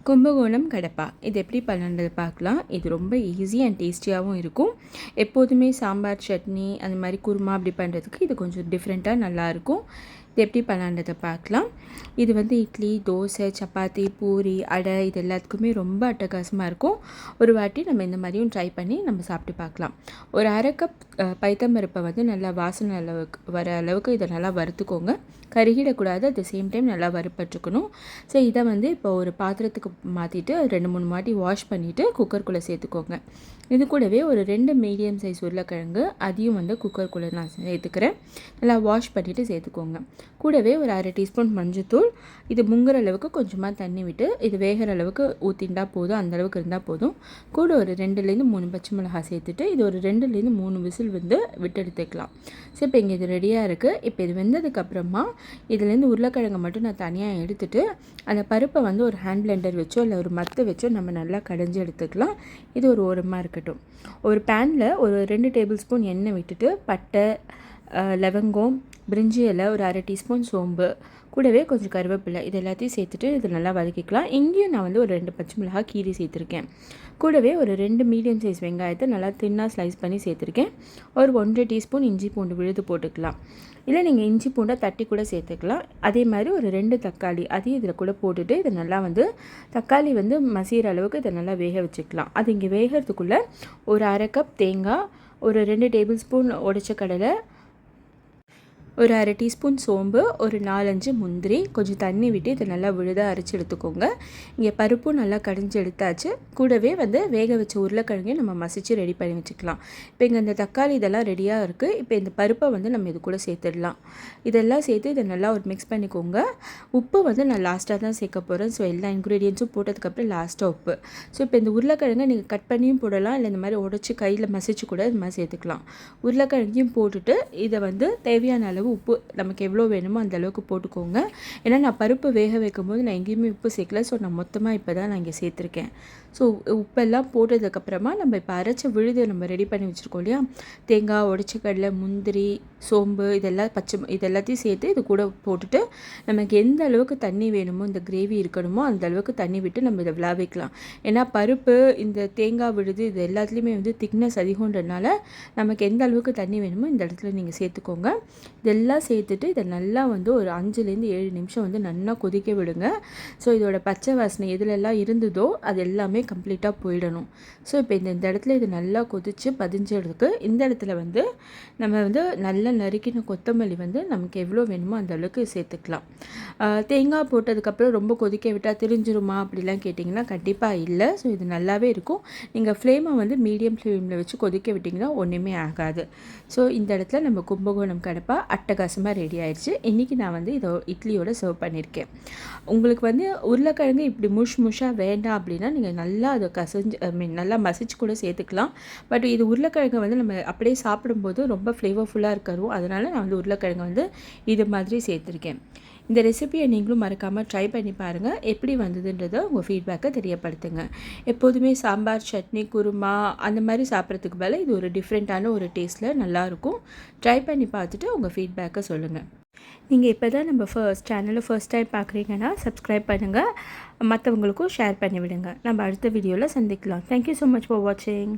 கும்பகோணம் கடப்பா இது எப்படி பண்ணணுன்றது பார்க்கலாம். இது ரொம்ப ஈஸி அண்ட் டேஸ்டியாகவும் இருக்கும். எப்போதுமே சாம்பார், சட்னி அந்த மாதிரி குருமா அப்படி பண்ணுறதுக்கு இது கொஞ்சம் டிஃப்ரெண்ட்டாக நல்லாயிருக்கும். இது எப்படி பண்ணலான்றதை பார்க்கலாம். இது வந்து இட்லி, தோசை, சப்பாத்தி, பூரி, அடை இது எல்லாத்துக்குமே ரொம்ப அட்டகாசமாக இருக்கும். ஒரு வாட்டி நம்ம இந்த மாதிரியும் ட்ரை பண்ணி நம்ம சாப்பிட்டு பார்க்கலாம். ஒரு அரை கப் பைத்தம்பருப்பை வந்து நல்லா வாசனை வர அளவுக்கு இதை நல்லா வறுத்துக்கோங்க. கருகிடக்கூடாது, அட் த சேம் டைம் நல்லா வறுப்பட்டுக்கணும். ஸோ இதை வந்து இப்போ ஒரு பாத்திரத்துக்கு மாற்றிட்டு 2-3 வாட்டி வாஷ் பண்ணிவிட்டு குக்கருக்குள்ளே சேர்த்துக்கோங்க. இது கூடவே ஒரு 2 மீடியம் சைஸ் உருளைக்கிழங்கு அதையும் வந்து குக்கருக்குள்ளே நான் சேர்த்துக்கிறேன். நல்லா வாஷ் பண்ணிவிட்டு சேர்த்துக்கோங்க. கூடவே ஒரு அரை டீஸ்பூன் மஞ்சத்தூள், இது முங்குற அளவுக்கு கொஞ்சமாக தண்ணி விட்டு இது வேகிற அளவுக்கு ஊற்றிண்டா போதும், அந்தளவுக்கு இருந்தால் போதும். கூட ஒரு 2-3 பச்சை மிளகாய் சேர்த்துட்டு இது ஒரு 2-3 விசில் வந்து விட்டு எடுத்துக்கலாம். ஸோ இப்போ இங்கே இது ரெடியாக இருக்குது. இப்போ இது வெந்ததுக்கப்புறமா இதுலேருந்து உருளைக்கிழங்கை மட்டும் நான் தனியாக எடுத்துகிட்டு அந்த பருப்பை வந்து ஒரு ஹேண்ட் பிளெண்டர் வச்சோ இல்லை ஒரு மத்து வச்சோ நம்ம நல்லா கடைஞ்சி எடுத்துக்கலாம். இது ஒரு ஓரமாக இருக்கட்டும். ஒரு பேனில் ஒரு 2 டேபிள் ஸ்பூன் எண்ணெய் விட்டுட்டு பட்டை, லவங்கம், பிரிஞ்சி இலை, ஒரு அரை டீஸ்பூன் சோம்பு, கூடவே கொஞ்சம் கருவேப்பிலை இது எல்லாத்தையும் சேர்த்துட்டு இது நல்லா வதக்கிக்கலாம். இங்கேயும் நான் வந்து ஒரு 2 பச்சை மிளகாய் கீரி சேர்த்துருக்கேன். கூடவே ஒரு 2 மீடியம் சைஸ் வெங்காயத்தை நல்லா தின்னாக ஸ்லைஸ் பண்ணி சேர்த்துருக்கேன். ஒரு 1.5 டீஸ்பூன் இஞ்சி பூண்டு விழுது போட்டுக்கலாம். இல்லை நீங்கள் இஞ்சி பூண்டை தட்டி கூட சேர்த்துக்கலாம். அதே மாதிரி ஒரு 2 தக்காளி அதையும் இதில் கூட போட்டுட்டு இதை நல்லா வந்து தக்காளி வந்து மசிகிற அளவுக்கு இதை நல்லா வேக வச்சுக்கலாம். அது இங்கே வேகிறதுக்குள்ளே ஒரு அரை கப் தேங்காய், ஒரு 2 டேபிள் ஸ்பூன் உடைச்ச கடலை, ஒரு அரை டீஸ்பூன் சோம்பு, ஒரு 4-5 முந்திரி, கொஞ்சம் தண்ணி விட்டு இதை நல்லா விழுதாக அரைச்சி எடுத்துக்கோங்க. இங்கே பருப்பும் நல்லா கடைஞ்சி எடுத்தாச்சு. கூடவே வந்து வேக வச்ச உருளைக்கிழங்கையும் நம்ம மசிச்சு ரெடி பண்ணி வச்சுக்கலாம். இப்போ இங்கே இந்த தக்காளி இதெல்லாம் ரெடியாக இருக்குது. இப்போ இந்த பருப்பை வந்து நம்ம இது கூட சேர்த்துடலாம். இதெல்லாம் சேர்த்து இதை நல்லா ஒரு மிக்ஸ் பண்ணிக்கோங்க. உப்பு வந்து நான் லாஸ்ட்டாக தான் சேர்க்க போகிறேன். ஸோ எல்லா இன்க்ரீடியன்ஸும் போட்டதுக்கப்புறம் லாஸ்ட்டாக உப்பு. ஸோ இப்போ இந்த உருளைக்கிழங்கை நீங்கள் கட் பண்ணியும் போடலாம், இல்லை இந்த மாதிரி உடச்சி கையில் மசிச்சு கூட இது மாதிரி சேர்த்துக்கலாம். உருளைக்கிழங்கையும் போட்டுட்டு இதை வந்து தேவையான அளவு உப்பு நமக்கு எவ்வளோ வேணுமோ அந்த அளவுக்கு போட்டுக்கோங்க. ஏன்னா நான் பருப்பு வேக வைக்கும் போது நான் எங்கேயுமே உப்பு சேர்க்கல. ஸோ நான் மொத்தமாக இப்போ தான் நான் இங்கே சேர்த்துருக்கேன். ஸோ உப்பெல்லாம் போட்டதுக்கப்புறமா நம்ம இப்போ அரைச்ச விழுது நம்ம ரெடி பண்ணி வச்சுருக்கோம் இல்லையா, தேங்காய், உடைச்ச கடலை, முந்திரி, சோம்பு இது எல்லாத்தையும் சேர்த்து இது கூட போட்டுட்டு நமக்கு எந்த அளவுக்கு தண்ணி வேணுமோ, இந்த கிரேவி இருக்கணுமோ அந்த அளவுக்கு தண்ணி விட்டு நம்ம இதை விளாவிக்கலாம். ஏன்னா பருப்பு, இந்த தேங்காய் விழுது இது எல்லாத்துலேயுமே வந்து திக்னஸ் அதிகன்றதுனால நமக்கு எந்த அளவுக்கு தண்ணி வேணுமோ இந்த இடத்துல நீங்கள் சேர்த்துக்கோங்க. இதெல்லாம் சேர்த்துட்டு இதை நல்லா வந்து ஒரு 5-7 நிமிஷம் வந்து நல்லா கொதிக்க விடுங்க. ஸோ இதோட பச்சை வாசனை எதுலெல்லாம் இருந்ததோ அது எல்லாமே கம்ப்ளீட்டாக போயிடணும். ஸோ இப்போ இந்த இடத்துல இது நல்லா கொதித்து பதிஞ்சதுக்கு இந்த இடத்துல வந்து நம்ம வந்து நல்லா நறுக்கின கொத்தமல்லி வந்து நமக்கு எவ்வளோ வேணுமோ அந்த அளவுக்கு சேர்த்துக்கலாம். தேங்காய் போட்டதுக்கப்புறம் ரொம்ப கொதிக்க விட்டால் திரிஞ்சிருமா அப்படிலாம் கேட்டிங்கன்னா கண்டிப்பாக இல்லை. ஸோ இது நல்லாவே இருக்கும். நீங்கள் ஃப்ளேமை வந்து மீடியம் ஃப்ளேமில் வச்சு கொதிக்க விட்டிங்கன்னா ஒன்றுமே ஆகாது. ஸோ இந்த இடத்துல நம்ம கும்பகோணம் கடப்பா அட்டகாசமாக ரெடி ஆயிடுச்சு. இன்றைக்கி நான் வந்து இதை இட்லியோட சர்வ் பண்ணியிருக்கேன். உங்களுக்கு வந்து உருளைக்கிழங்கு இப்படி முஷாக வேண்டாம் அப்படின்னா நீங்கள் நல்லா அதை நல்லா மசிச்சு கூட சேர்த்துக்கலாம். பட் இது உருளைக்கிழங்கு வந்து நம்ம அப்படியே சாப்பிடும்போது ரொம்ப ஃப்ளேவர்ஃபுல்லாக இருக்கணும். அதனால் நான் வந்து உருளைக்கிழங்கு வந்து இது மாதிரி சேர்த்துருக்கேன். இந்த ரெசிபியை நீங்களும் மறக்காமல் ட்ரை பண்ணி பாருங்கள். எப்படி வந்ததுன்றதை உங்கள் ஃபீட்பேக்கை தெரியப்படுத்துங்க. எப்போதுமே சாம்பார், சட்னி, குருமா அந்த மாதிரி சாப்பிட்றதுக்கு பதிலாக இது ஒரு டிஃப்ரெண்ட்டான ஒரு டேஸ்ட்டில் நல்லாயிருக்கும். ட்ரை பண்ணி பார்த்துட்டு உங்கள் ஃபீட்பேக்கை சொல்லுங்கள். நீங்கள் இப்போ தான் நம்ம சேனலை ஃபர்ஸ்ட் டைம் பார்க்குறீங்கன்னா சப்ஸ்கிரைப் பண்ணுங்கள். மற்றவங்களுக்கும் ஷேர் பண்ணி விடுங்க. நம்ம அடுத்த வீடியோவில் சந்திக்கலாம். தேங்க்யூ ஸோ மச் ஃபார் வாட்சிங்.